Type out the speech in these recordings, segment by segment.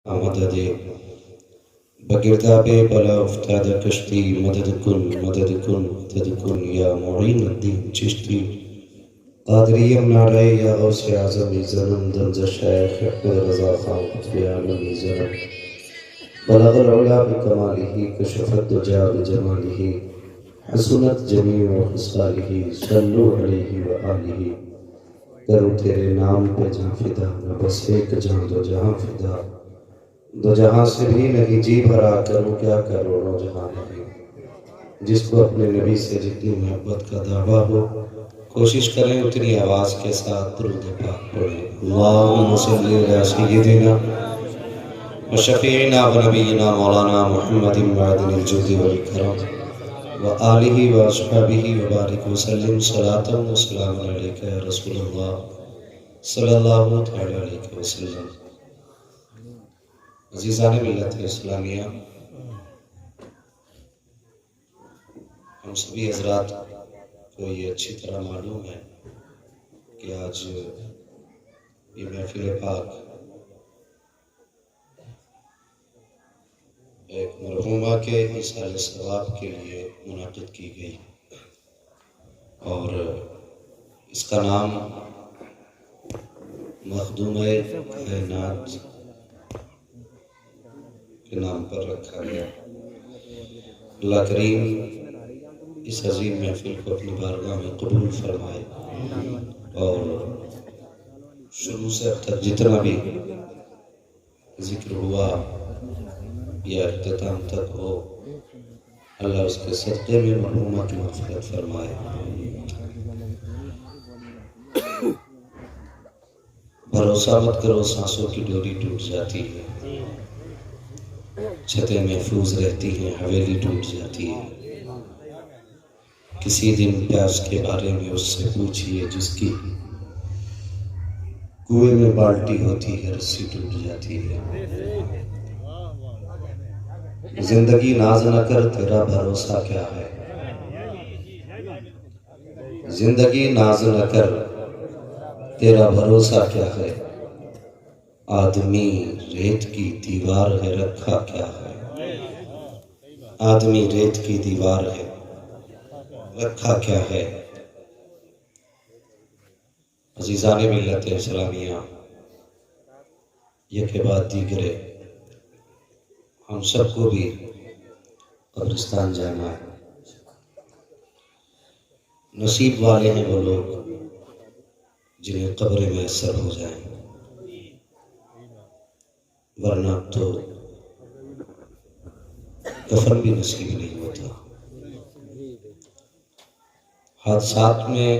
مدد بگرداب بلا افتاد کشتی مدد کن مدد کن مدد کن یا معین الدین چشتی قادریم نعرہ یا غوث اعظم ظلم دنز شیخ احمد رضا خان قطب عالم ظلم بلغ العلا بکمالہ کشف الدجا بجمالہ حسنت جمیع خصالہ صلو علیہ وآلہ کرو تیرے نام پہ جہاں فدا نہ بس ایک جہاں دو جہاں فدا دو جہاں سے بھی نہیں جی بھرا کروں کیا کروڑوں جہاں نہیں جس کو اپنے نبی سے جتنی محبت کا دعویٰ ہو کوشش کریں اتنی آواز کے ساتھ درود پاک پڑھیں اللہم صلی علی سیدنا و شفیعنا و نبینا مولانا محمد معدن الجود والکرم و آلہ و اصحابہ و بارک وسلم صلاة و سلام علیکہ یا رسول اللہ صلی اللہ علیہ وسلم۔ عزیزان ملت اسلامیہ، ہم سبھی حضرات کو یہ اچھی طرح معلوم ہے کہ آج یہ محفل پاک ایک مرحومہ کے ایصال ثواب کے لیے منعقد کی گئی اور اس کا نام مخدومہ کائنات کے نام پر رکھا گیا۔ اللہ کریم اس عظیم محفل کو اپنی بارگاہ میں قبول فرمائے اور شروع سے اب تک جتنا بھی ذکر ہوا یا اختتام تک ہو، اللہ اس کے صدقے میں مرحومہ کی مغفرت فرمائے۔ بھروسہ مت کرو سانسوں کی ڈوری ٹوٹ جاتی ہے، چھتیں محفوظ رہتی ہیں حویلی ٹوٹ جاتی ہے۔ کسی دن پیاس کے بارے میں اس سے پوچھئے جس کی کنویں میں بالٹی ہوتی ہے رسی ٹوٹ جاتی ہے۔ زندگی ناز نہ کر تیرا بھروسہ کیا ہے، زندگی ناز نہ کر تیرا بھروسہ کیا ہے، آدمی ریت کی دیوار ہے رکھا کیا ہے، آدمی ریت کی دیوار ہے رکھا کیا ہے۔ عزیزان ملت اسلامیہ، یہ کے بعد دیگرے ہم سب کو بھی قبرستان جانا ہے۔ نصیب والے ہیں وہ لوگ جنہیں قبر میسر ہو جائیں، ورنہ تو کفن بھی نصیب نہیں ہوتا۔ حادثات میں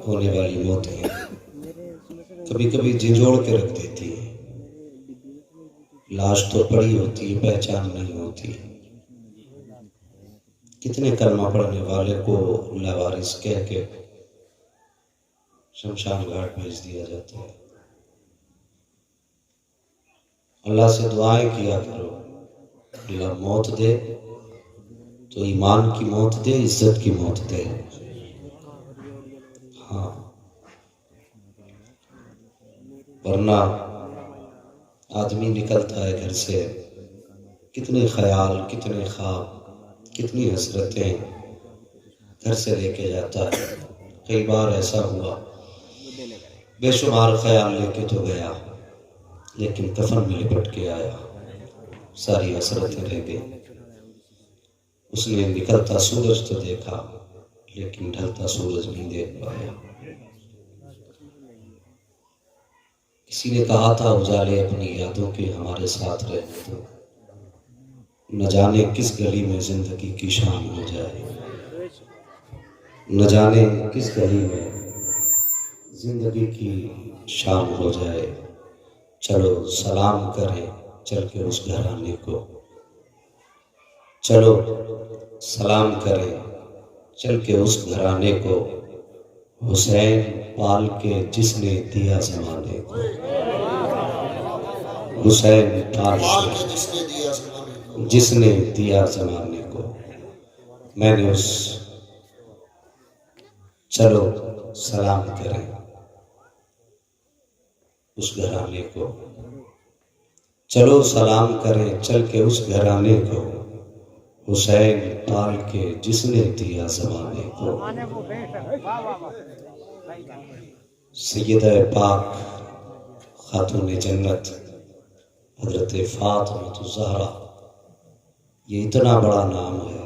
ہونے والی موتیں کبھی کبھی جھنجھوڑ کے رکھ دیتی ہیں، لاش تو پڑی ہوتی ہے پہچان نہیں ہوتی۔ کتنے کلمہ پڑھنے والے کو لاوارث کہہ کے شمشان گھاٹ بھیج دیا جاتا ہے۔ اللہ سے دعائیں کیا کرو، اللہ موت دے تو ایمان کی موت دے، عزت کی موت دے۔ ہاں، ورنہ آدمی نکلتا ہے گھر سے، کتنے خیال، کتنے خواب، کتنی حسرتیں گھر سے لے کے جاتا ہے۔ کئی بار ایسا ہوا بے شمار خیال لے کے تو گیا لیکن کفن میں لپٹ کے آیا، ساری حسرتیں رہ گئی۔ اس نے نکلتا سورج تو دیکھا لیکن ڈھلتا سورج نہیں دیکھ پایا۔ کسی نے کہا تھا اجالے اپنی یادوں کے ہمارے ساتھ رہنے دو، نہ جانے کس گلی میں زندگی کی شام ہو جائے، نہ جانے کس گلی میں زندگی کی شام ہو جائے۔ چلو سلام کریں چل کے اس گھرانے کو، چلو سلام کریں چل کے اس گھرانے کو، حسین پال کے جس نے دیا زمانے کو، حسین پال کے جس نے دیا زمانے کو۔ میں نے اس چلو سلام کریں اس گھرانے کو، چلو سلام کریں چل کے اس گھرانے کو، حسین پال کے جس نے دیا زمانے کو۔ سیدہ پاک خاتون جنت حضرت فاطمہ الزہرا، یہ اتنا بڑا نام ہے،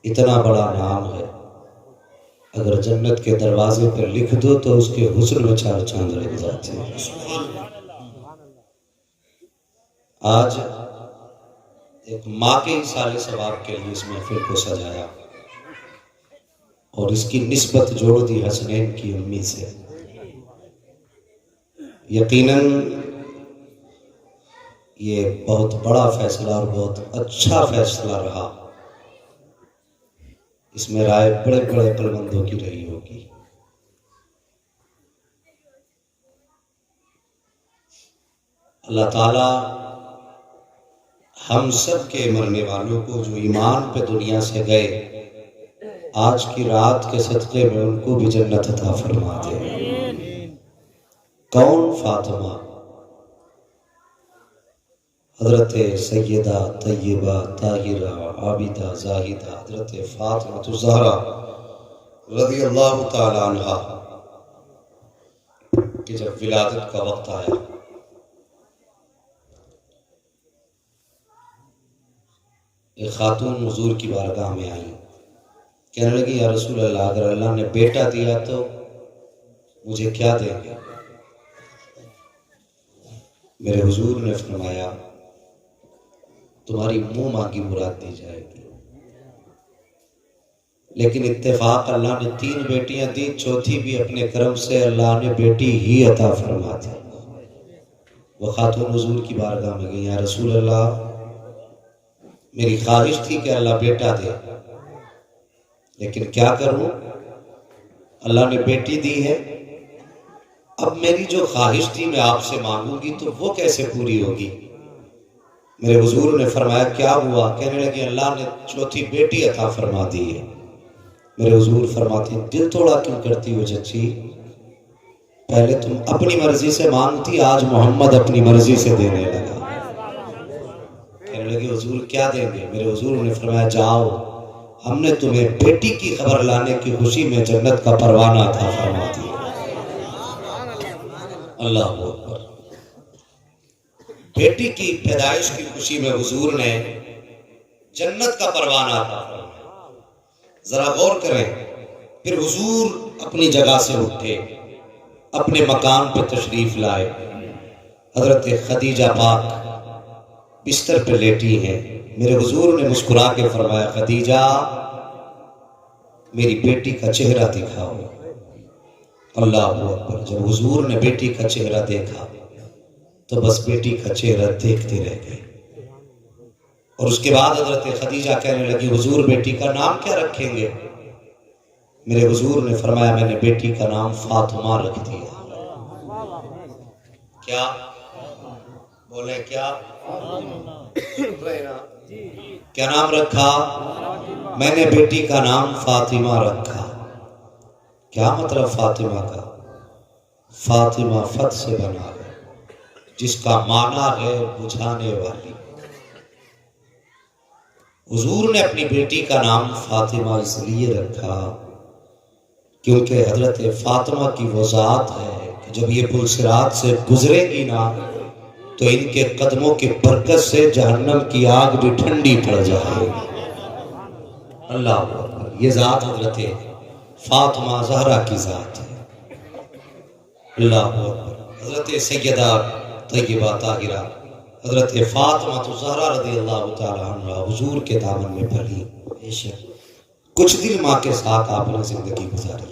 اتنا بڑا نام ہے، اگر جنت کے دروازے پر لکھ دو تو اس کے حسن میں چار چاند لگ جاتے ہیں۔ آج ایک ماں کے اصال ثواب کے لیے اس محفل کو سجایا اور اس کی نسبت جوڑ دی حسنین کی امی سے۔ یقیناً یہ بہت بڑا فیصلہ اور بہت اچھا فیصلہ رہا، اس میں رائے بڑے بڑے عقل مندوں کی رہی ہوگی۔ اللہ تعالیٰ ہم سب کے مرنے والوں کو جو ایمان پہ دنیا سے گئے، آج کی رات کے صدقے میں ان کو بھی جنت عطا فرما دے۔ کون؟ فاطمہ، حضرت سیدہ طیبہ طاہرہ عابدہ زاہدہ حضرت فاطمہ الزہرا رضی اللہ تعالی عنہا کہ جب ولادت کا وقت آیا، ایک خاتون حضور کی بارگاہ میں آئی، کہنے لگی یا رسول اللہ، اگر اللہ نے بیٹا دیا تو مجھے کیا دیں گے؟ میرے حضور نے فرمایا تمہاری منہ مانگی مراد دی جائے گی، لیکن اتفاق اللہ نے 3 بیٹیاں دی، چوتھی بھی اپنے کرم سے اللہ نے بیٹی ہی عطا فرما دی۔ وہ خاتون حضور کی بارگاہ میں گئی، یا رسول اللہ میری خواہش تھی کہ اللہ بیٹا دے، لیکن کیا کروں، اللہ نے بیٹی دی ہے، اب میری جو خواہش تھی میں آپ سے مانگوں گی تو وہ کیسے پوری ہوگی؟ میرے حضور نے فرمایا کیا ہوا؟ کہنے لگے اللہ نے چوتھی بیٹی عطا فرما دی ہے۔ میرے حضور فرماتے دل توڑا کیوں کرتی ہو چچی؟ پہلے تم اپنی مرضی سے مانگتی، آج محمد اپنی مرضی سے دینے لگا۔ کہنے لگے حضور کیا دیں گے؟ میرے حضور نے فرمایا جاؤ، ہم نے تمہیں بیٹی کی خبر لانے کی خوشی میں جنت کا پروانہ عطا فرما دیا۔ اللہ اکبر۔ بیٹی کی پیدائش کی خوشی میں حضور نے جنت کا پروانہ عطا فرمایا۔ ذرا غور کریں، پھر حضور اپنی جگہ سے اٹھے، اپنے مقام پہ تشریف لائے، حضرت خدیجہ پاک بستر پہ لیٹی ہیں، میرے حضور نے مسکرا کے فرمایا خدیجہ میری بیٹی کا چہرہ دکھاؤ۔ اللہ اکبر۔ جب حضور نے بیٹی کا چہرہ دیکھا تو بس بیٹی کا چہرہ دیکھتے رہ گئے، اور اس کے بعد حضرت خدیجہ کہنے لگی حضور بیٹی کا نام کیا رکھیں گے؟ میرے حضور نے فرمایا میں نے بیٹی کا نام فاطمہ رکھ دیا۔ کیا بولے؟ کیا کیا نام رکھا؟ میں نے بیٹی کا نام فاطمہ رکھا۔ کیا مطلب فاطمہ کا؟ فاطمہ فتح سے بنا ہے، جس کا معنی ہے بجھانے والی۔ حضور نے اپنی بیٹی کا نام فاطمہ اس لیے رکھا کیونکہ حضرت فاطمہ کی وہ ذات ہے کہ جب یہ پل صراط سے گزرے گی نا تو ان کے قدموں کی برکت سے جہنم کی آگ بھی ٹھنڈی پڑ جائے گی۔ اللہ اکبر۔ یہ ذات حضرت فاطمہ زہرا کی ذات ہے۔ اللہ اکبر۔ حضرت سیدہ طیبہ طاہرہ حضرت فاطمہ الزہرا رضی اللہ تعالی عنہ حضور کے دامن میں پلی، کچھ دن ماں کے ساتھ آپ نے زندگی گزاری،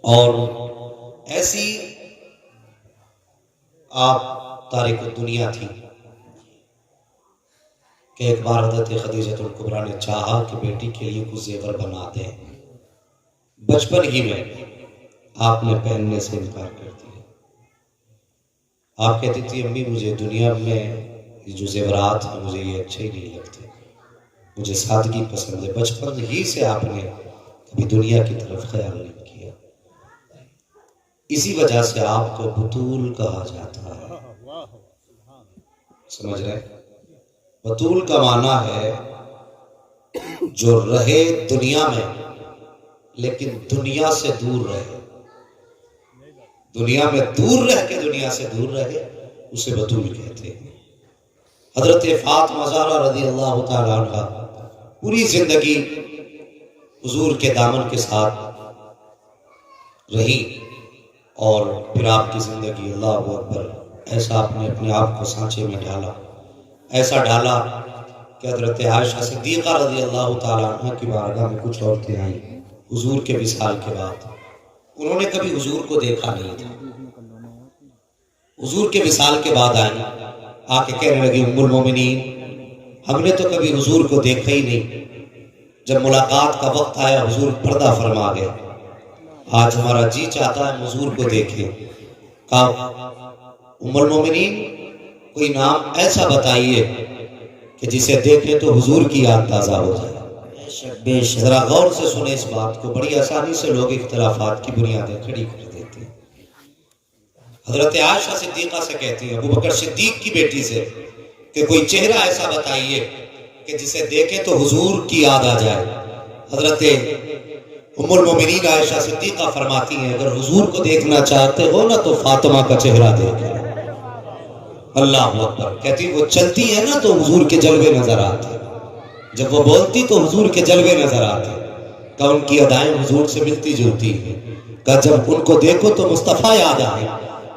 اور ایسی آپ تارک دنیا تھی کہ ایک بار حضرت خدیجہ الکبریٰ نے چاہا کہ بیٹی کے لیے کچھ زیور بنا دیں، بچپن ہی میں آپ نے پہننے سے انکار کر دیا۔ آپ کہتی تھی امی مجھے دنیا میں جو زیورات ہیں مجھے یہ اچھے ہی نہیں لگتے، مجھے سادگی پسند ہے۔ بچپن ہی سے آپ نے کبھی دنیا کی طرف خیال نہیں کیا، اسی وجہ سے آپ کو بطول کہا جاتا ہے۔ سمجھ رہے؟ بطول کا معنی ہے جو رہے دنیا میں لیکن دنیا سے دور رہے، دنیا میں دور رہ کے دنیا سے دور رہے، اسے بطول کہتے ہیں۔ حضرت فاطمہ زہرا رضی اللہ تعالیٰ عنہ پوری زندگی حضور کے دامن کے ساتھ رہی، اور پھر آپ کی زندگی اللہ اکبر ایسا آپ نے اپنے آپ کو سانچے میں ڈالا، ایسا ڈالا کہ حضرت عائشہ صدیقہ رضی اللہ تعالیٰ عنہ کی بارگاہ میں کچھ عورتیں آئیں حضور کے وصال کے بعد، انہوں نے کبھی حضور کو دیکھا نہیں تھا، حضور کے وصال کے بعد آئیں، آ کے کہنے لگی ام المومنین ہم نے تو کبھی حضور کو دیکھا ہی نہیں، جب ملاقات کا وقت آیا حضور پردہ فرما گئے، آج ہمارا جی چاہتا ہے حضور کو دیکھیں۔ کہا ام المومنین کوئی نام ایسا بتائیے کہ جسے دیکھیں تو حضور کی یاد تازہ ہو جائے۔ ذرا غور سے سنیں اس بات کو، بڑی آسانی سے لوگ اختلافات کی بنیادیں کھڑی کر دیتے ہیں۔ حضرت عائشہ صدیقہ سے کہتی ہے ابو بکر صدیق کی بیٹی سے کہ کوئی چہرہ ایسا بتائیے کہ جسے دیکھیں تو حضور کی یاد آ جائے۔ حضرت ام المومنین عائشہ صدیقہ فرماتی ہیں اگر حضور کو دیکھنا چاہتے ہو نا تو فاطمہ کا چہرہ دیکھیں۔ اللہ اکبر، کہتی وہ چلتی ہے نا تو حضور کے جلوے نظر آتے، جب وہ بولتی تو حضور کے جلوے نظر آتے، کہ ان کی ادائیں حضور سے ملتی جلتی ہیں، کہ جب ان کو دیکھو تو مصطفیٰ یاد آئے۔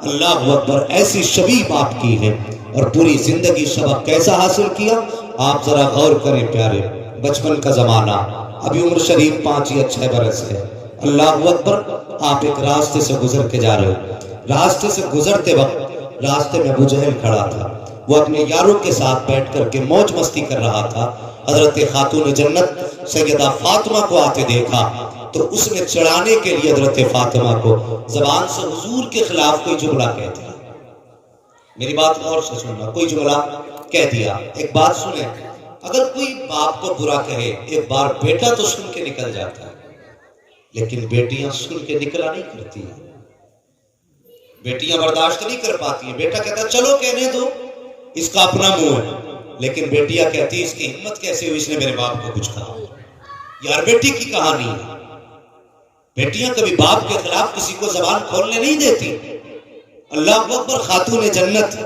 اللہ اکبر، ایسی شبیہ آپ کی ہے، اور پوری زندگی سبق کیسا حاصل کیا آپ ذرا غور کریں پیارے۔ بچپن کا زمانہ، ابھی عمر شریف 5 یا 6 برس ہے، اللہ اکبر، آپ ایک راستے سے گزر کے جا رہے ہو، راستے سے گزرتے وقت راستے میں ابو جہل کھڑا تھا، وہ اپنے یاروں کے ساتھ بیٹھ کر کے موج مستی کر رہا تھا۔ حضرت خاتون جنت سیدہ فاطمہ کو آتے دیکھا تو اس نے چڑھانے کے لیے حضرت فاطمہ کو زبان سے حضور کے خلاف کوئی جملہ کہہ دیا۔ میری بات غور سے سننا، کوئی جملہ کہہ دیا۔ ایک بات سنیں، اگر کوئی باپ کو برا کہے ایک بار بیٹا تو سن کے نکل جاتا ہے، لیکن بیٹیاں سن کے نکلا نہیں کرتی ہیں، بیٹیاں برداشت نہیں کر پاتی ہیں۔ بیٹا کہتا چلو کہنے دو، اس کا اپنا منہ ہے، لیکن بیٹیاں کہتی اس کی ہمت کیسے ہوئی، اس نے میرے باپ کو کچھ کہا۔ یار بیٹی کی کہانی ہے، بیٹیاں کبھی باپ کے خلاف کسی کو زبان کھولنے نہیں دیتی۔ اللہ اکبر، خاتون جنت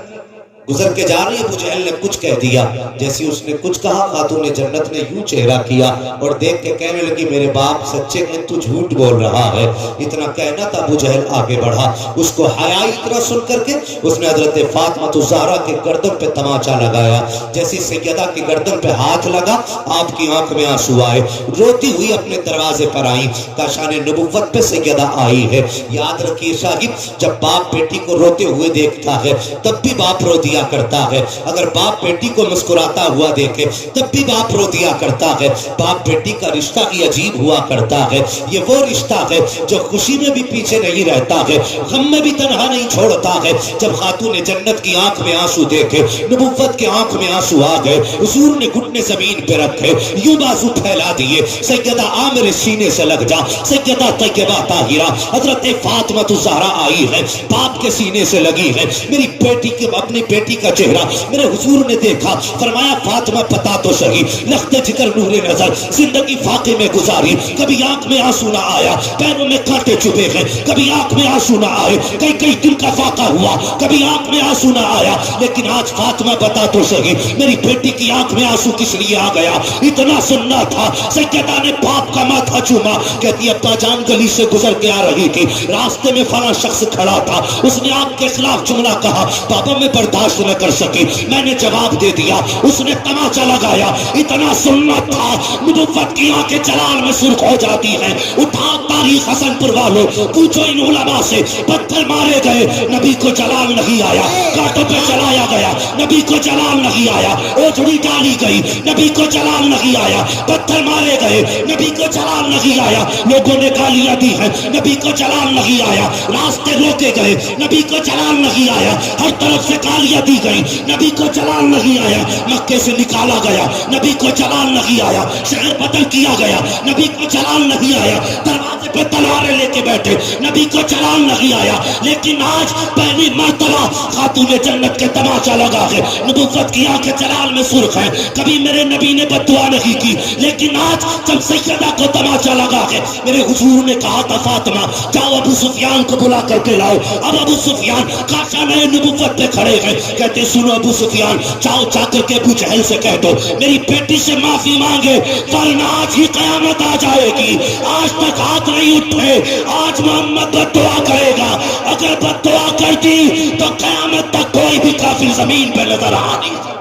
گزر کے جا رہی ہے، ابو جہل نے کچھ کہہ دیا، جیسے اس نے کچھ کہا خاتون جنت نے یوں چہرہ کیا اور دیکھ کے کہنے لگی میرے باپ سچے ہیں، تو جھوٹ بول رہا ہے۔ اتنا کہنا تھا، ابو جہل آگے بڑھا، اس کو حیا اتنا سن کر کے اس نے حضرت فاطمہ الزہرا کے گردن پہ تماچا لگایا، جیسی سیدہ کی گردن پہ ہاتھ لگا آپ کی آنکھ میں آنسو آئے، روتی ہوئی اپنے دروازے پر آئی، کاشان نبوت پہ سیدہ آئی ہے۔ یاد رکھیے صاحب، جب باپ بیٹی کو روتے ہوئے دیکھتا ہے تب بھی باپ رو دیا کرتا ہے، اگر باپ بیٹی کو مسکراتا ہوا دیکھے تب بھی باپ رو دیا کرتا ہے۔ باپ بیٹی کا رشتہ ہی عجیب ہوا کرتا ہے، یہ وہ رشتہ ہے جو خوشی میں بھی پیچھے نہیں رہتا ہے، غم میں بھی تنہا نہیں چھوڑتا ہے۔ جب خاتون جنت کی آنکھ میں آنسو دیکھے، نبوت کے آنکھ میں آنسو آ گئے، حضور نے گھٹنے زمین پہ رکھے، یوں بازو پھیلا دیے، سیدہ آ میرے سینے سے لگ جا، سیدہ طیبہ طاہرہ حضرت فاطمہ الزہرا آئی ہے، باپ کے سینے سے لگی ہے۔ میری بیٹی کے اپنی بیٹی کا چہرہ میرے حضور نے دیکھا، فرمایا فاطمہ پتا تو صحیح، لخت جگر نور نظر، زندگی فاقے میں گزاری، کبھی آنکھ میں آنسو نہ آیا، پیروں میں کانٹے چبھے گئے، کبھی آنکھ میں آنسو نہ آئے، کئی کئی دن کا فاقہ ہوا، کبھی آنکھ میں آنسو نہ آیا، لیکن آج فاطمہ بتا تو صحیح میری بیٹی کی آنکھ میں آنسو کس لیے آ گیا؟ اتنا سننا تھا۔ سیدہ نے باپ کا ماتھا چوما، کہتی ابا جان گلی سے گزر کے آ رہی تھی، راستے میں فلاں شخص کھڑا تھا، اس نے آپ کے خلاف جملہ کہا، بابا میں برداشت نہ کر سکی، میں نے جواب دے دیا، اس نے تماچا لگایا۔ اتنا سننا تھا، نبوت کی آنکھیں جلال میں سرخ ہو جاتی ہیں۔ اٹھا تاریخ حسن پور والوں، پوچھو ان علماء سے، پتھر مارے گئے، نبی کو جلال نہیں آیا، کانٹوں پہ چلایا گیا، نبی کو جلال نہیں آیا، اوجھڑی ڈالی گئی، نبی کو جلال نہیں آیا، پتھر مارے گئے، نبی کو جلال نہیں آیا، لوگوں نے گالیاں دی ہیں، نبی کو جلال نہیں آیا، راستے روکے گئے، نبی کو جلال نہیں آیا، ہر طرف سے گالیاں دی گئی، نبی کو جلال نہیں آیا، مکے سے نکالا گیا، نبی کو جلال نہیں آیا، شہر بدل کیا گیا، نبی کو جلال نہیں آیا، دروازے پہ تلواریں لے کے بیٹھے، نبی کو چلان نہیں آیا، لیکن آج پہلی مرتبہ خاتون جنت کے تماشا لگا ہے، نبوت کی آنکھیں جلال میں سرخ ہیں، کبھی میرے نبی نے بد دعا نہیں کی، لیکن آج جب سیدہ کو تماشا لگا ہے، میرے حضور نے کہا تھا فاطمہ جاؤ ابو سفیان کو بلا کر کے لاؤ۔ اب ابو سفیان کاشانہ نبوت پہ کھڑے ہیں، کہتے سنو ابو سفیان جاؤ جا کر کے ابو جہل سے کہہ دو میری بیٹی سے معافی مانگے، ورنہ آج ہی قیامت آ جائے گی۔ آج تک ہاتھ نہیں اٹھے، آج محمد بد دعا کرے گا، اگر بد دعا کر دی تو قیامت تک کوئی بھی کافر زمین پہ نظر آ نہیں سکتا۔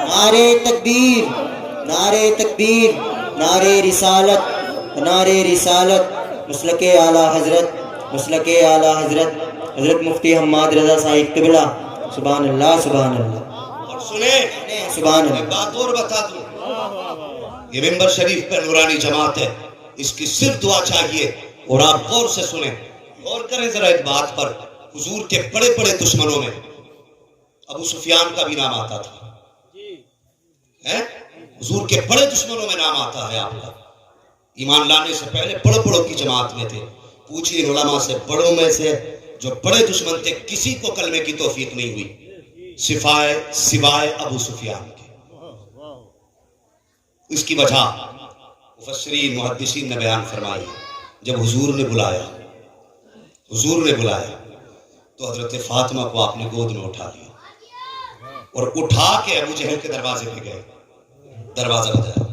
نعرے تکبیر، نعرے تکبیر، نعرے رسالت، نعرے رسالت، مسلک اعلیٰ حضرت، مسلک اعلیٰ حضرت حضرت مفتی حماد رضا صاحب قبلہ، سبحان اللہ سبحان اللہ۔ اور سنیں سبحان ایک اللہ۔ بات اور بتا دوں، یہ ممبر شریف پہ نورانی جماعت ہے، اس کی صرف دعا چاہیے، اور آپ غور سے سنیں، غور کریں ذرا ایک بات پر، حضور کے بڑے بڑے دشمنوں میں ابو سفیان کا بھی نام آتا تھا، حضور کے بڑے دشمنوں میں نام آتا ہے آپ کا، ایمان لانے سے پہلے بڑوں بڑوں کی جماعت میں تھے، پوچھئے علماء سے، بڑوں میں سے جو بڑے دشمن تھے کسی کو کلمے کی توفیق نہیں ہوئی سوائے ابو سفیان کے۔ اس کی وجہ مفسرین محدثین نے بیان فرمائی، جب حضور نے بلایا تو حضرت فاطمہ کو آپ نے گود میں اٹھا لیا اور اٹھا کے ابو جہل کے دروازے پہ گئے، دروازہ بجایا،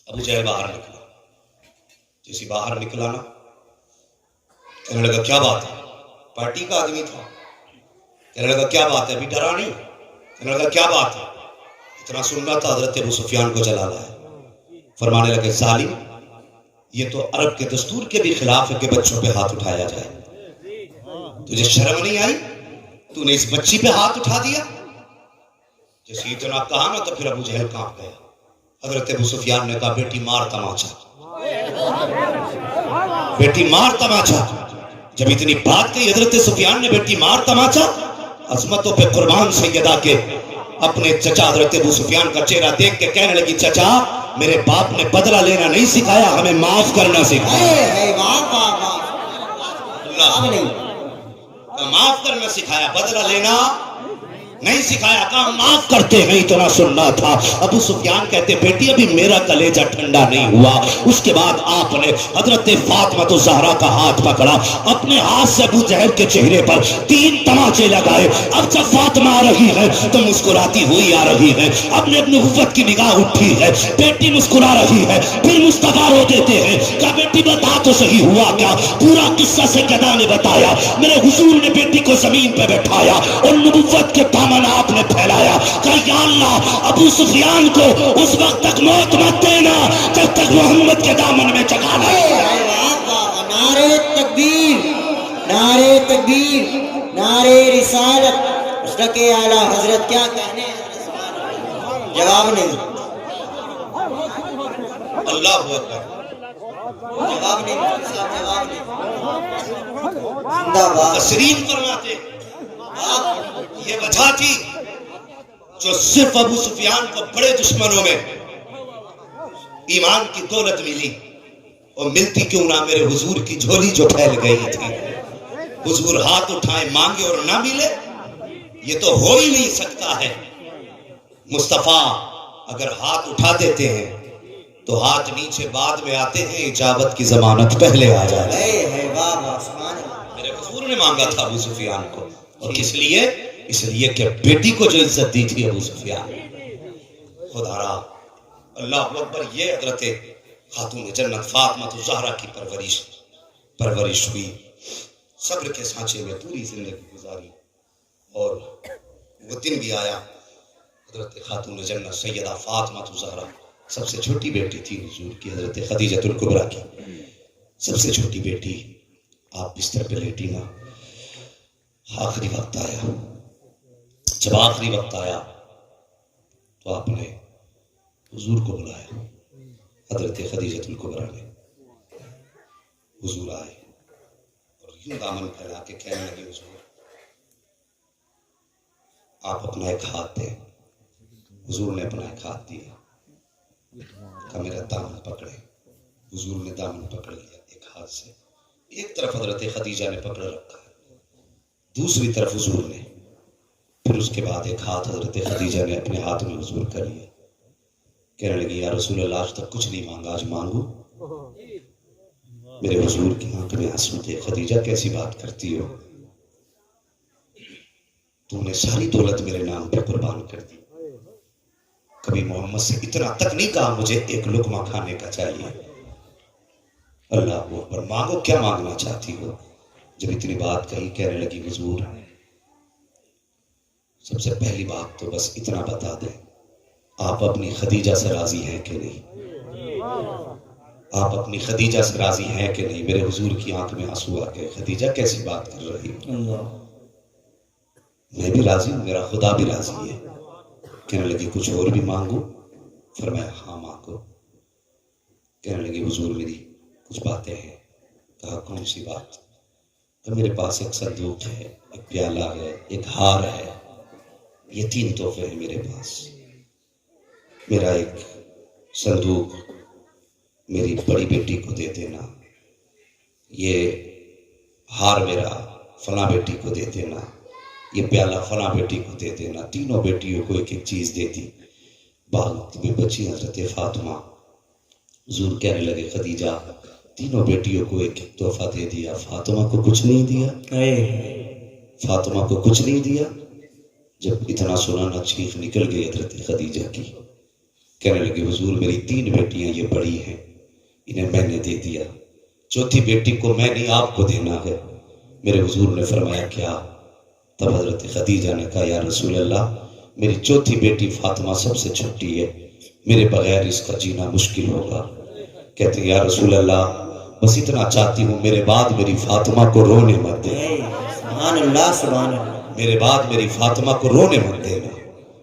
ابو جہل باہر نکلا، جیسے باہر نکلا نا کہنے لگا کیا بات ہے، پارٹی کا آدمی تھا، کہنے لگا کیا بات ہے، ابھی ڈرا نہیں، کہنے لگا کیا بات ہے، اتنا سننا تھا حضرت ابو سفیان کو جلا لایا، فرمانے لگے ظالم یہ تو عرب کے دستور کے بھی خلاف ہے کہ بچوں پہ ہاتھ اٹھایا جائے، تجھے شرم نہیں آئی، تو نے اس بچی پہ ہاتھ اٹھا دیا، جیسے اتنا کہا نا تو پھر ابو جہل کانپ گیا، حضرت ابو سفیان نے کہا بیٹی مار تماچا، بیٹی مار تماچا، جب اتنی بات کہی حضرت سفیان نے بیٹی مار تماچا، عظمتوں پہ قربان سیدہ کے اپنے چچا حضرت ابو سفیان کا چہرہ دیکھ کے کہنے لگی چچا میرے باپ نے بدلہ لینا نہیں سکھایا، ہمیں معاف کرنا سکھایا، معاف کرنا سکھایا، بدلہ لینا نہیں سکھایا، کہا معاف کرتے ہیں اتنا سننا تھا۔ ابو سفیان کہتے بیٹی ابھی میرا کلیجہ ٹھنڈا نہیں ہوا۔ اس کے بعد آپ نے حضرت فاطمہ الزہرا کا ہاتھ پکڑا، اپنے ہاتھ سے ابو جہل کے چہرے پر 3 تماچے لگائے۔ اب جب فاطمہ آ رہی ہے تو مسکراتی ہوئی آ رہی ہے، اپنے نبوت کی نگاہ اٹھی ہے، بیٹی مسکرا رہی ہے، پھر مصطفیٰ رو دیتے ہیں، کہا بیٹی بتا تو صحیح ہوا کیا؟ پورا قصہ سیدہ نے بتایا، میرے حضور نے بیٹی کو زمین پہ بٹھایا اور نبوت کے دامن آپ نے پھیلایا، کہا یا اللہ ابو سفیان کو اس وقت تک موت مت دینا جب تک محمد کے دامن میں جگہ نہیں۔ نعرے تکبیر، نعرے تکبیر، نعرے رسالت، مسلک اعلیٰ حضرت، کیا کہنے ہیں، جواب نہیں، اللہ اکبر، جواب نہیں، جواب نہیں، زندہ باد۔ تشریف فرماتے یہ وجہ تھی جو صرف ابو سفیان کو بڑے دشمنوں میں ایمان کی دولت ملی، اور ملتی کیوں نہ میرے حضور کی جھولی جو پھیل گئی تھی، حضور ہاتھ اٹھائے مانگے اور نہ ملے، یہ تو ہو ہی نہیں سکتا ہے۔ مصطفیٰ اگر ہاتھ اٹھا دیتے ہیں تو ہاتھ نیچے بعد میں آتے ہیں، اجابت کی ضمانت پہلے آ جاتی ہے۔ میرے حضور نے مانگا تھا ابو سفیان کو، اور اس لیے کہ بیٹی کو جو عزت دی تھی ابو سفیان، خدا را اللہ اکبر، یہ حضرت خاتون جنت فاطمہ الزہرا کی پرورش ہوئی، صبر کے سانچے میں پوری زندگی گزاری، اور وہ دن بھی آیا حضرت خاتون جنت سیدہ فاطمہ الزہرا سب سے چھوٹی بیٹی تھی حضور کی، حضرت خدیجہ الکبریٰ کی سب سے چھوٹی بیٹی، آپ بستر پہ لیٹی نا، آخری وقت آیا، جب آخری وقت آیا تو آپ نے حضور کو بلایا، حضرت خدیجہ الکبریٰ نے، حضور آئے اور یوں دامن پھیلا کے کہنے لگی حضور آپ اپنا ایک ہاتھ دیں۔ حضور نے اپنا ایک ہاتھ دیا، کہا میرا دامن پکڑے، حضور نے دامن پکڑ لیا ایک ہاتھ سے، ایک طرف حضرت خدیجہ نے پکڑ رکھا ہے، دوسری طرف حضور نے، پھر اس کے بعد ایک ہاتھ حضرت خدیجہ نے اپنے ہاتھ میں حضور کر لیا، کہنے لگی یا رسول اللہ آج تک کچھ نہیں مانگا، آج مانگو۔ میرے حضور کی آنکھ میں آنسو تھے، خدیجہ کیسی بات کرتی ہو، تم نے ساری دولت میرے نام پہ قربان کر دی، کبھی محمد سے اتنا تک نہیں کہا مجھے ایک لقمہ کھانے کا چاہیے۔ اللہ اکبر، مانگو، کیا مانگنا چاہتی ہو؟ جب اتنی بات کہی کہنے لگی حضور سب سے پہلی بات تو بس اتنا بتا دیں، آپ اپنی خدیجہ سے راضی ہیں کہ نہیں؟ آپ اپنی خدیجہ سے راضی ہیں کہ نہیں؟ میرے حضور کی آنکھ میں آنسو آ گئے، خدیجہ کیسی بات کر رہی ہو، میں بھی راضی ہوں، میرا خدا بھی راضی ہے۔ کہنے لگی کچھ اور بھی مانگو؟ فرمایا ہاں مانگو۔ کہنے لگی حضور میری کچھ باتیں ہیں۔ کہا کون سی بات؟ تو میرے پاس ایک صندوق ہے، ایک پیالہ ہے، ایک ہار ہے، یہ 3 تحفے ہیں میرے پاس۔ میرا ایک صندوق میری بڑی بیٹی کو دے دینا، یہ ہار میرا فلاں بیٹی کو دے دینا، یہ پیالہ فلاں بیٹی کو دے دینا۔ تینوں بیٹیوں کو ایک ایک چیز دے دی۔ بعد میں بچی حضرت فاطمہ، حضور کہنے لگے خدیجہ تینوں بیٹیوں کو ایک ایک تحفہ دے دیا، فاطمہ کو کچھ نہیں دیا، فاطمہ کو کچھ نہیں دیا۔ جب اتنا سنا نہ چیخ نکل گئی حضرت خدیجہ کی، کہنے لگے حضور میری 3 بیٹیاں یہ بڑی ہیں، انہیں میں نے دے دیا، چوتھی بیٹی کو میں نہیں آپ کو دینا ہے۔ میرے حضور نے فرمایا کیا؟ تب حضرت خدیجہ نے کہا یا رسول اللہ میری چوتھی بیٹی فاطمہ سب سے چھوٹی ہے، میرے بغیر اس کا جینا مشکل ہوگا۔ کہتے ہیں یا رسول اللہ بس اتنا چاہتی ہوں میرے بعد میری فاطمہ کو رونے مت دے، سبحان اللہ سبحان اللہ، میرے بعد میری فاطمہ کو رونے مت دینا۔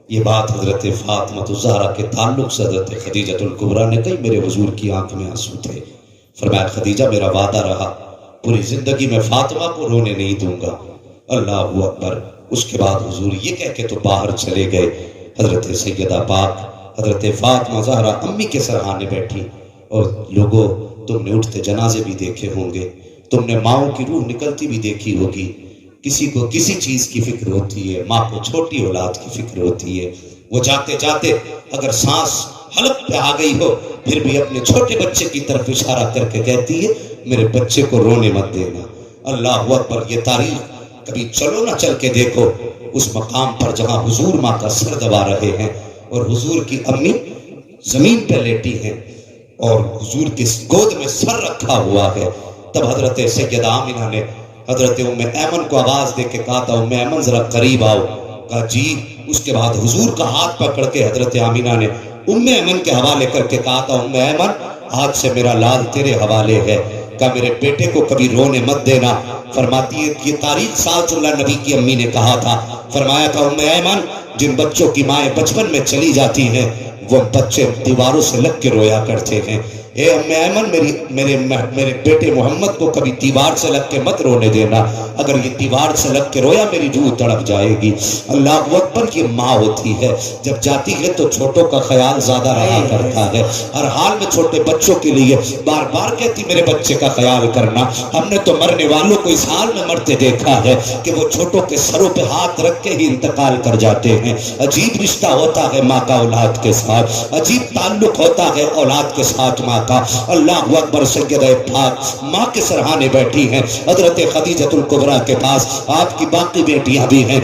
یہ بات حضرت فاطمہ الزہرا کے تعلق سے حضرت خدیجہ الکبریٰ نے کہی، میرے حضور کی آنکھ میں آنسو تھے۔ فرمایا خدیجہ میرا وعدہ رہا پوری زندگی میں فاطمہ کو رونے نہیں دوں گا۔ اللہ اکبر۔ اس کے بعد حضور یہ کہہ کے تو باہر چلے گئے، حضرت سیدہ پاک حضرت فاطمہ زہرا امی کے سرہانے بیٹھی، اور لوگوں تم نے اٹھتے جنازے بھی دیکھے ہوں گے، تم نے ماؤں کی روح نکلتی بھی دیکھی ہوگی، کسی کو کسی چیز کی فکر ہوتی ہے، ماں کو چھوٹی اولاد کی فکر ہوتی ہے، وہ جاتے جاتے اگر سانس حلق پہ آ گئی ہو پھر بھی اپنے چھوٹے بچے کی طرف اشارہ کر کے کہتی ہے میرے بچے کو رونے مت دینا۔ اللہ اکبر۔ یہ تاریخ کبھی چلو نہ چل کے دیکھو اس مقام پر جہاں حضور ماں کا سر دبا رہے ہیں اور حضور کی امی زمین پہ لیٹی ہیں اور حضور کی گود میں سر رکھا ہوا ہے۔ تب حضرت سیدہ آمنہ نے حضرت ام ایمن کو آواز دے کے کہا تھا ام ایمن ذرا قریب آؤ، کہا جی۔ اس کے بعد حضور کا ہاتھ پکڑ کے حضرت آمنہ نے ام ایمن کے حوالے کر کے کہا تھا ام ایمن آج سے میرا لال تیرے حوالے ہے، کہا میرے بیٹے کو کبھی رونے مت دینا۔ فرماتی ہے یہ تاریخ ساتھ اللہ نبی کی امی نے کہا تھا، فرمایا تھا ام ایمن جن بچوں کی مائیں بچپن میں چلی جاتی ہیں وہ بچے دیواروں سے لگ کے رویا کرتے ہیں، اے ام ایمن میرے بیٹے محمد کو کبھی دیوار سے لگ کے مت رونے دینا، اگر یہ دیوار سے لگ کے رویا میری روح تڑپ جائے گی۔ اللہ اکبر۔ یہ ماں ہوتی ہے جب جاتی ہے تو چھوٹوں کا خیال زیادہ رہا کرتا ہے، ہر حال میں چھوٹے بچوں کے لیے بار بار کہتی میرے بچے کا خیال کرنا۔ ہم نے تو مرنے والوں کو اس حال میں مرتے دیکھا ہے کہ وہ چھوٹوں کے سروں پہ ہاتھ رکھ کے ہی انتقال کر جاتے ہیں۔ عجیب رشتہ ہوتا ہے ماں کا اولاد کے ساتھ، عجیب تعلق ہوتا ہے اولاد کے ساتھ ماں کا۔ اللہ اکبر۔ سیدہ پاک ماں کے سرہانے بیٹھی ہیں حضرت خدیجہ الکبریٰ کے پاس، آپ کی باقی بیٹیاں بھی ہیں،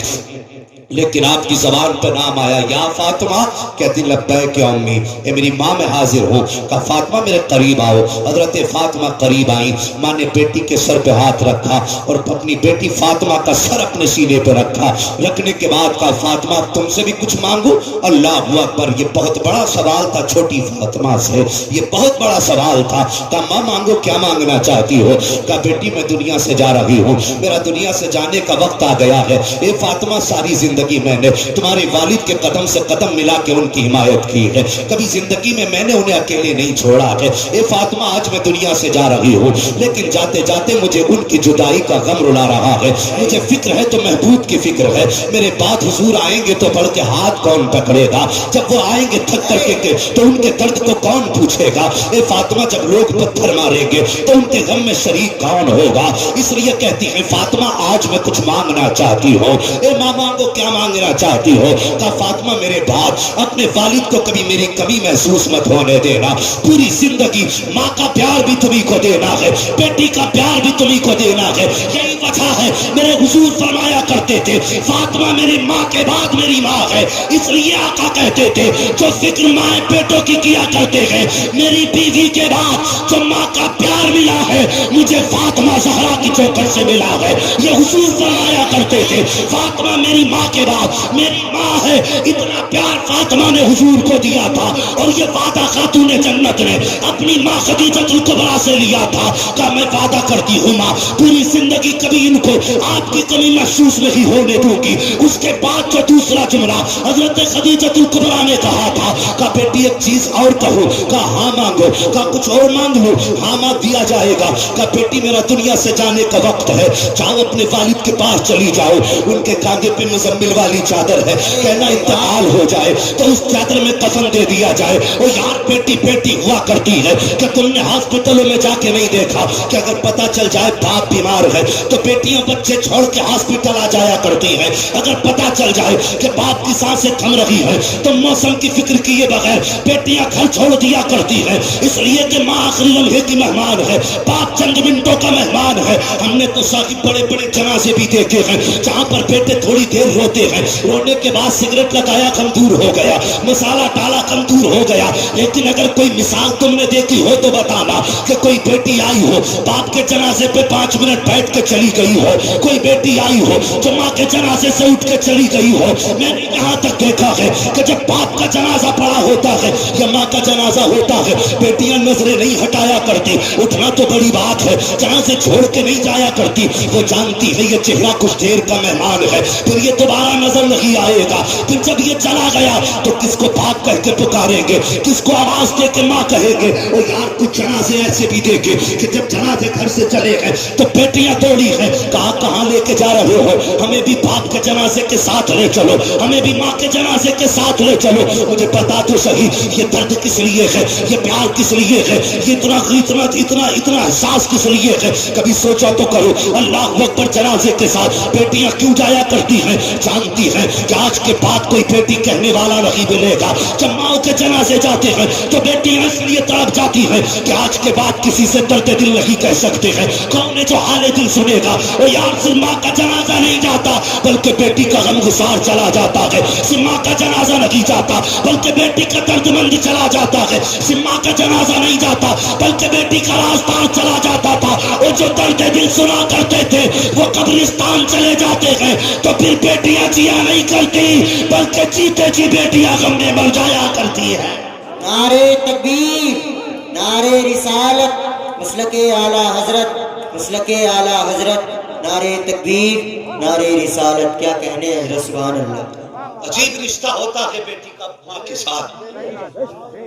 لیکن آپ کی زبان پہ نام آیا یا فاطمہ، کہتی لبیک یا امی، اے میری ماں میں حاضر ہوں۔ کہا فاطمہ میرے قریب آؤ۔ حضرت فاطمہ قریب آئیں، ماں نے بیٹی کے سر پہ ہاتھ رکھا اور اپنی بیٹی فاطمہ کا سر اپنے سینے پہ رکھا، رکھنے کے بعد کہا فاطمہ تم سے بھی کچھ مانگو؟ اللہ اکبر۔ یہ بہت بڑا سوال تھا چھوٹی فاطمہ سے، یہ بہت بڑا سوال تھا۔ کہا ماں مانگو، کیا مانگنا چاہتی ہو؟ کہا بیٹی میں دنیا سے جا رہی ہوں، میرا دنیا سے جانے کا وقت آ گیا ہے، اے فاطمہ ساری زندگی زندگی میں نے تمہارے والد کے قدم سے قدم ملا کے ان کی حمایت کی ہے، کبھی زندگی میں میں نے انہیں اکیلے نہیں چھوڑا ہے۔ اے فاطمہ آج میں دنیا سے جا رہی ہوں، لیکن جاتے جاتے مجھے ان کی جدائی کا غم رلا رہا ہے، مجھے فکر ہے تو محبوب کی فکر ہے، میرے بعد حضور آئیں گے تو بڑھ کے ہاتھ کون پکڑے گا، جب وہ آئیں گے تھک کر کے تو ان کے درد کو کون پوچھے گا، اے فاطمہ جب لوگ پتھر ماریں گے تو ان کے غم میں شریک کون ہوگا، اس لیے کہتی ہے فاطمہ آج میں کچھ مانگنا چاہتی ہوں۔ اے ماں مانگو، کیا مانگنا چاہتی ہو؟ کہا فاطمہ میرے بعد اپنے والد کو کبھی میری کمی محسوس مت ہونے دینا، پوری زندگی ماں کا پیار بھی تمہیں کو دینا ہے، بیٹی کا پیار بھی تمہیں کو دینا ہے، یہی وجہ ہے میرے حضور فرمایا کرتے تھے فاطمہ میری ماں کے بعد میری ماں ہے، اس لیے آقا کہتے تھے جو فکر ماں بیٹوں کی کیا کرتے ہیں، میری بیوی کے بعد جو ماں کا پیار ملا ہے مجھے فاطمہ زہرا کی چوکھٹ سے ملا ہے، یہ حضور فرمایا کرتے تھے فاطمہ میری ماں کے بعد میری ماں ہے، اتنا پیار فاطمہ نے حضور کو دیا تھا، اور یہ وعدہ خاتون جنت نے اپنی ماں خدیجہ الکبریٰ سے لیا تھا، کہ میں وعدہ کرتی ہوں ماں پوری زندگی کبھی ان کو آپ کی کمی محسوس نہیں ہونے دوں گی۔ اس کے بعد جو دوسرا جملہ حضرت خدیجہ الکبریٰ نے کہا تھا کہ بیٹی ایک چیز اور کہو، کہا ہاں مانگو، کہا کچھ اور مانگ لو، ہاں ماں دیا جائے گا، کہا بیٹی میرا دنیا سے جانے کا وقت ہے، جاؤ اپنے والد کے پاس چلی جاؤ، ان کے کاندھے پہ مزمل والی چادر ہے، کہنا انتقال ہو جائے تو اس چادر میں کفن دے دیا جائے۔ اور یار بیٹی بیٹی ہوا کرتی ہے کہ تم نے ہاسپٹلوں میں جا کے نہیں دیکھا کہ اگر پتہ چل جائے باپ بیمار ہے تو بیٹیاں بچے چھوڑ کے ہاسپٹل آ جایا کرتی ہیں، اگر پتہ چل جائے کہ باپ کی سانسیں تھم رہی ہے تو موسم کی فکر کیے بغیر بیٹیاں گھر چھوڑ دیا کرتی ہیں، اس لیے کہ ماں آخری لمحے کی مہمان ہے، باپ چند منٹوں کا مہمان ہے۔ ہم نے تو صاحب بڑے بڑے جنازے بھی دیکھے ہیں جہاں پر بیٹے تھوڑی دیر روتے ہیں، رونے کے بعد سگریٹ لگایا کم دور ہو گیا، مسالہ ڈالا کم دور ہو گیا، لیکن اگر کوئی مثال تم نے دیکھی ہو تو بتانا کہ کوئی بیٹی آئی ہو باپ کے جنازے پہ 5 منٹ بیٹھ کے چلی گئی ہو، کوئی بیٹی آئی ہو جو ماں کے جنازے سے اٹھ کے چلی گئی ہو۔ میں نے یہاں تک دیکھا ہے کہ جب باپ کا جنازہ پڑا ہوتا ہے یا ماں کا جنازہ ہوتا ہے بیٹیاں نظریں نہیں ہٹایا کرتی، اٹھنا تو بڑی بات ہے، جنازے چھوڑ کے نہیں جایا کرتی، وہ جانتی ہے یہ چہرہ کچھ دیر کا مہمان ہے، پھر یہ دوبارہ نظر نہیں آئے گا، پھر جب یہ چلا گیا تو کس کو باپ کہہ کے پکاریں گے، کس کو آواز دے کے ماں کہیں گے۔ اور یار کچھ جنازے ایسے بھی دیکھے کہ جب جنازے گھر سے چلے گئے تو بیٹیاں دوڑی ہیں، کہاں لے کے جا رہے ہو، ہمیں بھی باپ کے جنازے کے ساتھ لے چلو، ہمیں بھی ماں کے جنازے کے ساتھ لے چلو، مجھے پتا تو صحیح یہ درد کس لیے ہے، یہ پیار کس لیے ہے، یہ اتنا احساس کس لیے ہے، کبھی سوچا تو کرو۔ اللہ اکبر، جنازے کے ساتھ بیٹیاں کیوں جایا کرتی ہیں؟ جانتی ہیں کہ آج کے بعد کوئی بیٹی کہنے والا نہیں ملے گا۔ جب ماں کے جنازے جاتے ہیں تو بیٹیاں اس لیے تڑپ جاتی ہیں کہ آج کے بعد کسی سے درد دل نہیں کہہ سکتے ہیں، کون ہے جو حال دل سنے گا۔ اور یار صرف ماں کا جنازہ نہیں جاتا بلکہ بیٹی کا غم گسار چلا جاتا ہے، صرف ماں کا جنازہ نہیں جاتا بلکہ بیٹی کا درد مند چلا جاتا ہے، صرف ماں کا جنازہ نہیں جاتا بلکہ بیٹی کا راستان چلا جاتا تھا، اور جو درد دل سنا کرتے تھے وہ قبرستان چلے جاتے ہیں تو پھر بیٹیاں جیا نہیں کرتی بلکہ جیتے جی بیٹیاں غم میں مر جایا کرتی ہے۔ نعرے تکبیر، نعرے رسالت، مسلک اعلی حضرت، مسلک اعلی حضرت، نعرے تکبیر، نعرے رسالت، کیا کہنے حضرت، سبحان اللہ۔ عجیب رشتہ ہوتا ہے بیٹی کا ماں کے ساتھ،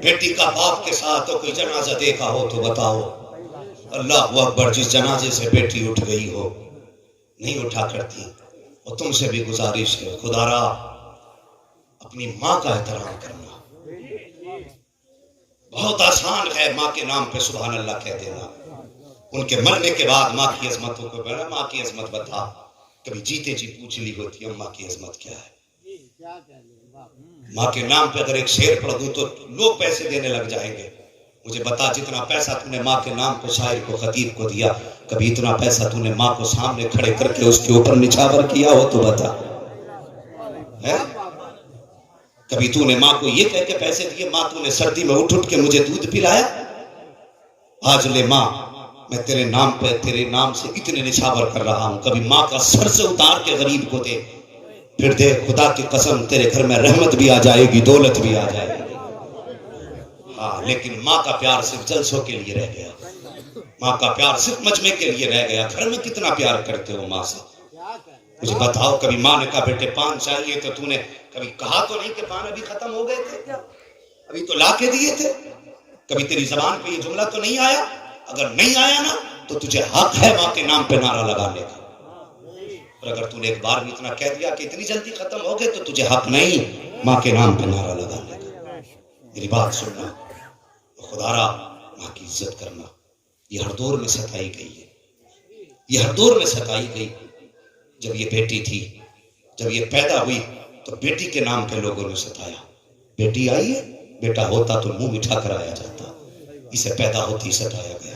بیٹی کا باپ کے ساتھ۔ تو کوئی جنازہ دیکھا ہو تو بتاؤ۔ اللہ اکبر، جس جنازے سے بیٹی اٹھ گئی ہو نہیں اٹھا کرتی، اور تم سے بھی گزارش ہے خدا را اپنی ماں کا احترام کرنا۔ بہت آسان ہے ماں کے نام پہ سبحان اللہ کہہ دینا، ان کے مرنے کے بعد ماں کی عظمتوں کو بنا، ماں کی عظمت بتا، کبھی جیتے جی پوچھ لی ہوتی ہے ماں کی عظمت کیا ہے۔ ماں کے نام پہ اگر ایک شعر پڑھ دوں تو لوگ پیسے دینے لگ جائیں گے، مجھے بتا جتنا پیسہ تم نے ماں کے نام پہ شاعر کو خطیب کو دیا، کبھی اتنا پیسہ تم نے ماں کو سامنے کھڑے کر کے اس کے اوپر نچھاور کیا ہو تو بتا ہے؟ کبھی تو نے ماں کو یہ کہہ کے پیسے دیے، ماں تو نے سردی میں اٹھ کے مجھے دودھ پلایا؟ آج لے ماں میں تیرے نام پہ تیرے نام سے اتنے نچھاور کر رہا ہوں، کبھی ماں کا سر سے اتار کے غریب کو دے، پھر دے خدا کی قسم تیرے گھر میں رحمت بھی آ جائے گی، دولت بھی آ جائے گی۔ ہاں لیکن ماں کا پیار صرف جلسوں کے لیے رہ گیا، ماں کا پیار صرف مجمع کے لیے رہ گیا۔ گھر میں کتنا پیار کرتے ہو ماں سے؟ مجھے بتاؤ کبھی ماں نے کہا بیٹے پان چاہیے تو تو نے کبھی کہا تو نہیں کہ پان ابھی ختم ہو گئے تھے کیا؟ ابھی تو لا کے دیے تھے. کبھی تیری زبان پہ یہ جملہ تو نہیں آیا؟ اگر نہیں آیا نا تو تجھے حق ہے ماں کے نام پہ نعرہ لگانے کا. اور اگر تو نے ایک بار بھی اتنا کہہ دیا کہ اتنی جلدی ختم ہو گئے تو تجھے حق نہیں ماں کے نام پہ نعرہ لگانے کا. میری بات سننا، خدا را ماں کی عزت کرنا. یہ ہر دور میں ستائی گئی ہے، یہ ہر دور میں ستائی گئی. جب یہ بیٹی تھی، جب یہ پیدا ہوئی تو بیٹی کے نام پہ لوگوں نے ستایا. بیٹی آئی ہے، بیٹا ہوتا تو منہ میٹھا کرایا جاتا، اسے پیدا ہوتی ستایا گیا.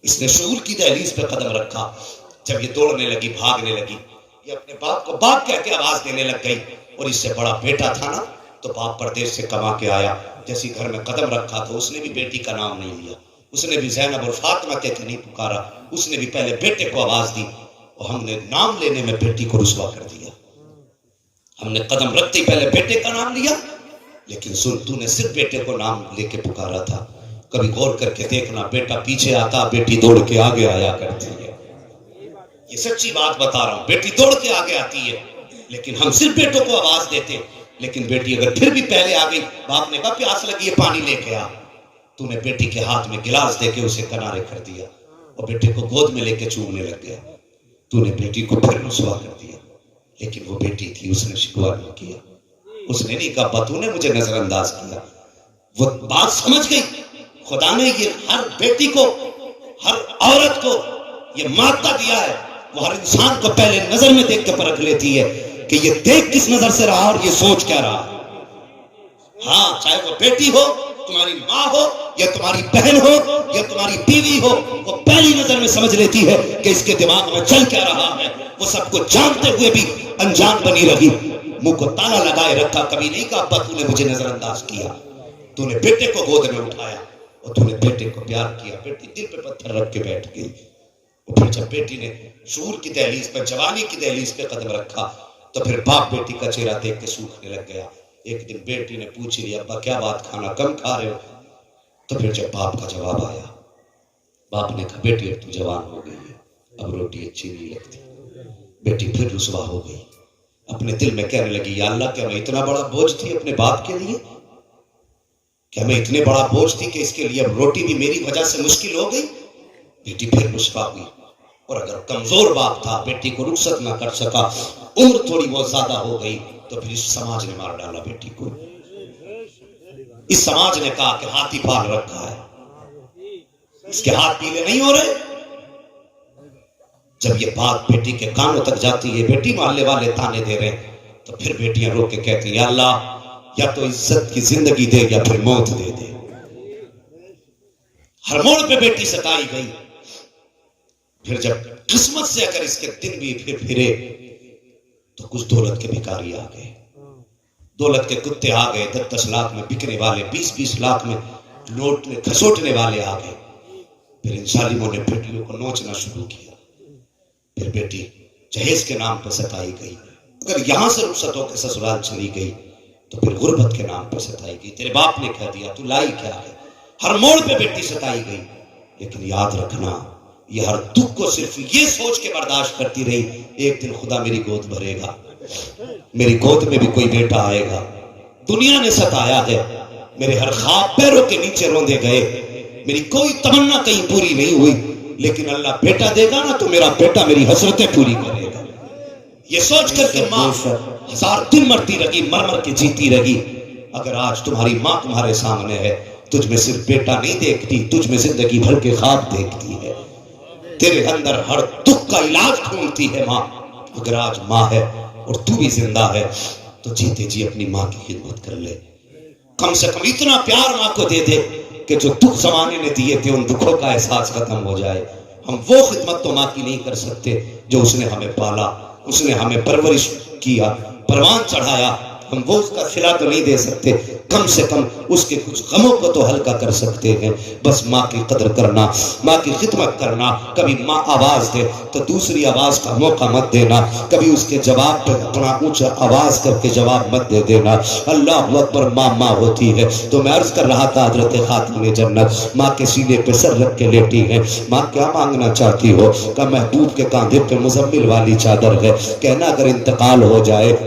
اس نے شعور کی دہلیز پہ قدم رکھا. جب یہ دوڑنے لگی، بھاگنے لگی، یہ اپنے باپ کو باپ کہہ کے آواز دینے لگ گئی. اور اس سے بڑا بیٹا تھا نا تو باپ پردیس سے کما کے آیا. جیسی گھر میں قدم رکھا تو اس نے بھی بیٹی کا نام نہیں لیا، اس نے بھی زینب اور فاطمہ کہہ کے نہیں پکارا، اس نے بھی پہلے بیٹے کو آواز دی. اور ہم نے نام لینے میں بیٹی کو رسوا کر دیا. ہم نے قدم رکھتے ہی پہلے بیٹے کا نام لیا. لیکن سن، تو نے صرف بیٹے کو نام لے کے پکارا تھا. کبھی غور کر کے دیکھنا، بیٹا پیچھے آتا، بیٹی دوڑ کے آگے آیا کرتی ہے. یہ سچی بات بتا رہا ہوں، بیٹی دوڑ کے آگے آتی ہے. لیکن ہم صرف بیٹوں کو آواز دیتے. لیکن بیٹی اگر پھر بھی پہلے آ گئی، باپ نے کہا پیاس لگی ہے پانی لے کے آ، تو نے بیٹی کے ہاتھ میں گلاس دے کے اسے کنارے کر دیا اور بیٹے کو گود میں لے کے چومنے لگ گیا. تو نے بیٹی کو پھر رسوا کر دیا. لیکن وہ بیٹی تھی، اس نے شکوہ نہیں کیا، اس نے نہیں کہا تو نے مجھے نظر انداز کیا. وہ بات سمجھ گئی. خدا نے یہ ہر بیٹی کو، ہر عورت کو یہ مادہ دیا ہے. وہ ہر انسان کو پہلے نظر میں دیکھ کے پرکھ لیتی ہے کہ یہ دیکھ کس نظر سے رہا اور یہ سوچ کیا رہا. ہاں، چاہے وہ بیٹی ہو، تمہاری ماں ہو، یا تمہاری بہن ہو، یا تمہاری بیوی ہو، وہ پہلی نظر میں سمجھ لیتی ہے کہ اس کے دماغ میں چل کیا رہا ہے. وہ سب کو جانتے ہوئے بھی انجان بنی رہی، منہ کو تالا لگائے رکھا. کبھی نہیں کہا ابا تو نے مجھے نظر انداز کیا. تو نے بیٹے کو گود میں اٹھایا اور تو نے بیٹے کو پیار کیا. بیٹی دل پہ پتھر رکھ کے بیٹھ گئی. اور پھر جب بیٹی نے شعور کی دہلیز پہ، جوانی کی دہلیز پہ قدم رکھا تو پھر باپ بیٹی کا چہرہ دیکھ کے سوکھنے لگ گیا. ایک دن بیٹی نے پوچھ لیا ابا کیا بات، کھانا کم کھا رہے ہو؟ تو پھر جب باپ کا جواب آیا، باپ نے کہا بیٹی اب تو جوان ہو گئی ہے، اب روٹی اچھی نہیں لگتی. بیٹی پھر رسوا ہو گئی. اپنے دل میں کہنے لگی یا اللہ کیا میں اتنا بڑا بوجھ تھی اپنے باپ کے لیے؟ کیا میں اتنے بڑا بوجھ تھی کہ اس کے لیے اب روٹی بھی میری وجہ سے مشکل ہو گئی؟ بیٹی پھر رسوا ہوئی. اور اگر کمزور باپ تھا، بیٹی کو رخصت نہ کر سکا، عمر تھوڑی بہت زیادہ ہو گئی تو پھر اس سماج نے مار ڈالا بیٹی کو. اس سماج نے کہا کہ ہاتھی پال رکھا ہے، اس کے ہاتھ پیلے نہیں ہو رہے. جب یہ بات بیٹی کے کانوں تک جاتی ہے، بیٹی محلے والے تانے دے رہے ہیں، تو پھر بیٹیاں رو کے کہتی ہیں یا اللہ یا تو عزت کی زندگی دے یا پھر موت دے دے. ہر موڑ پہ بیٹی ستائی گئی. پھر جب قسمت سے اگر اس کے دن بھی پھرے تو کچھ دولت کے بھکاری آ گئے، دولت کے کتے آ گئے. 10-10 لاکھ میں بکنے والے، 20-20 لاکھ میں نوٹ میں کھسوٹنے والے آ گئے. پھر ان ظالموں نے بیٹیوں کو نوچنا شروع کیا. پھر بیٹی جہیز کے نام پہ ستائی گئی. اگر یہاں سے رخصت ہو کے سسرال چلی گئی تو پھر غربت کے نام پہ ستائی گئی. تیرے باپ نے کہہ دیا تو لائی کیا ہے. ہر موڑ پہ بیٹی ستائی گئی. لیکن یاد رکھنا یہ ہر دکھ کو صرف یہ سوچ کے برداشت کرتی رہی ایک دن خدا میری گود بھرے گا، میری گود میں بھی کوئی بیٹا آئے گا. دنیا نے ستایا ہے، میرے ہر خواب پیروں کے نیچے روندے گئے، میری کوئی تمنا کہیں پوری نہیں ہوئی. لیکن اللہ بیٹا دے گا نا تو میرا بیٹا میری حسرتیں پوری کرے گا. یہ سوچ کر کہ ماں 1000 دن مرتی رہی، مر مر کے جیتی رہی. اگر آج تمہاری ماں تمہارے سامنے ہے، تجھ میں صرف بیٹا نہیں دیکھتی، تجھ میں زندگی بھر کے خواب دیکھتی ہے. تیرے اندر ہر دکھ کا علاج ڈھونڈتی ہے ماں. اگر آج ماں ہے اور تو بھی زندہ ہے تو جیتے جی اپنی ماں کی خدمت کر لے. کم سے کم اتنا پیار ماں کو دے دے کہ جو دکھ زمانے نے دیے تھے ان دکھوں کا احساس ختم ہو جائے. ہم وہ خدمت تو ماں کی نہیں کر سکتے جو اس نے ہمیں پالا، اس نے ہمیں پرورش کیا، پروان چڑھایا، ہم وہ اس کا صلہ تو نہیں دے سکتے، کم سے کم اس کے کچھ غموں کو تو ہلکا کر سکتے ہیں۔ بس ماں کی قدر کرنا، ماں کی خدمت کرنا۔ کبھی ماں آواز دے تو دوسری آواز کا موقع مت دینا، کبھی اس کے جواب پہ اپنا اونچا آواز کر کے جواب مت دے دینا۔ اللہ اکبر، ماں ماں ہوتی ہے۔ تو میں عرض کر رہا تھا حضرت خاتون جنت ماں کے سینے پہ سر رکھ کے لیٹی ہے۔ ماں کیا مانگنا چاہتی ہو؟ کہ محبوب کے کاندھے پہ مزمل والی چادر ہے، کہنا اگر انتقال ہو جائے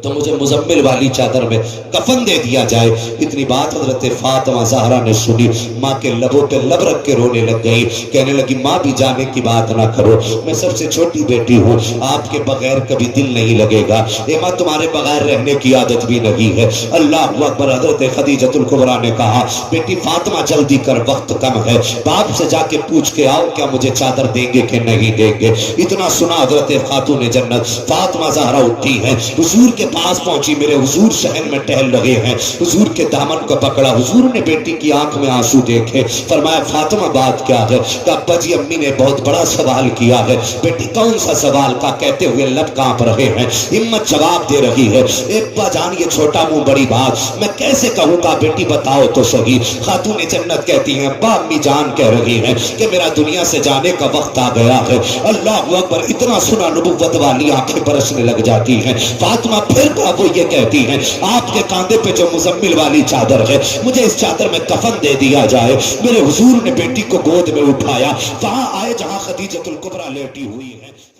تو مجھے مزمل والی چادر میں کفن دے دیا جائے۔ اتنی بات حضرت فاطمہ زہرا نے سنی، ماں کے لبوں پہ لب رکھ کے رونے لگ گئی، کہنے لگی ماں بھی جانے کی بات نہ کرو، میں سب سے چھوٹی بیٹی ہوں، آپ کے بغیر کبھی دل نہیں لگے گا، اے ماں تمہارے بغیر رہنے کی عادت بھی نہیں ہے۔ اللہ اکبر۔ حضرت خدیجۃ الکبریٰ نے کہا بیٹی فاطمہ جلدی کر، وقت کم ہے، باپ سے جا کے پوچھ کے آؤ کیا مجھے چادر دیں گے کہ نہیں دیں گے۔ اتنا سنا حضرت خاتون جنت فاطمہ زہرا اٹھی ہے، حضور کے پاس پہنچی، میرے حضور شہر میں ٹہل رہے ہیں، حضور کے دامن کو پکڑا، حضور نے بیٹی کی آنکھ میں آنسو دیکھے، فرمایا فاطمہ بات کیا ہے؟ کہا ابا جی امی نے بہت بڑا سوال کیا ہے۔ بیٹی کون سا سوال؟ کا کہتے ہوئے لب کانپ رہے ہیں، ہمت جواب دے رہی ہے، اے ابا جان یہ چھوٹا منہ بڑی بات میں کیسے کہوں گا، بیٹی بتاؤ تو صحیح۔ خاتون جنت کہتی ہیں ابا امی جان کہہ رہی ہیں کہ میرا دنیا سے جانے کا وقت آ گیا ہے۔ اللہ اکبر۔ اتنا سنا نبوت والی آنکھیں برسنے لگ جاتی ہیں۔ فاطمہ پھر وہ یہ کہتی ہیں آپ کے کاندھے پہ جو مزمل والی چادر ہے مجھے اس چادر میں کفن دے دیا جائے۔ میرے حضور نے بیٹی کو گود میں اٹھایا، وہاں آئے جہاں خدیجۃ الکبریٰ لیٹی ہوئی ہے۔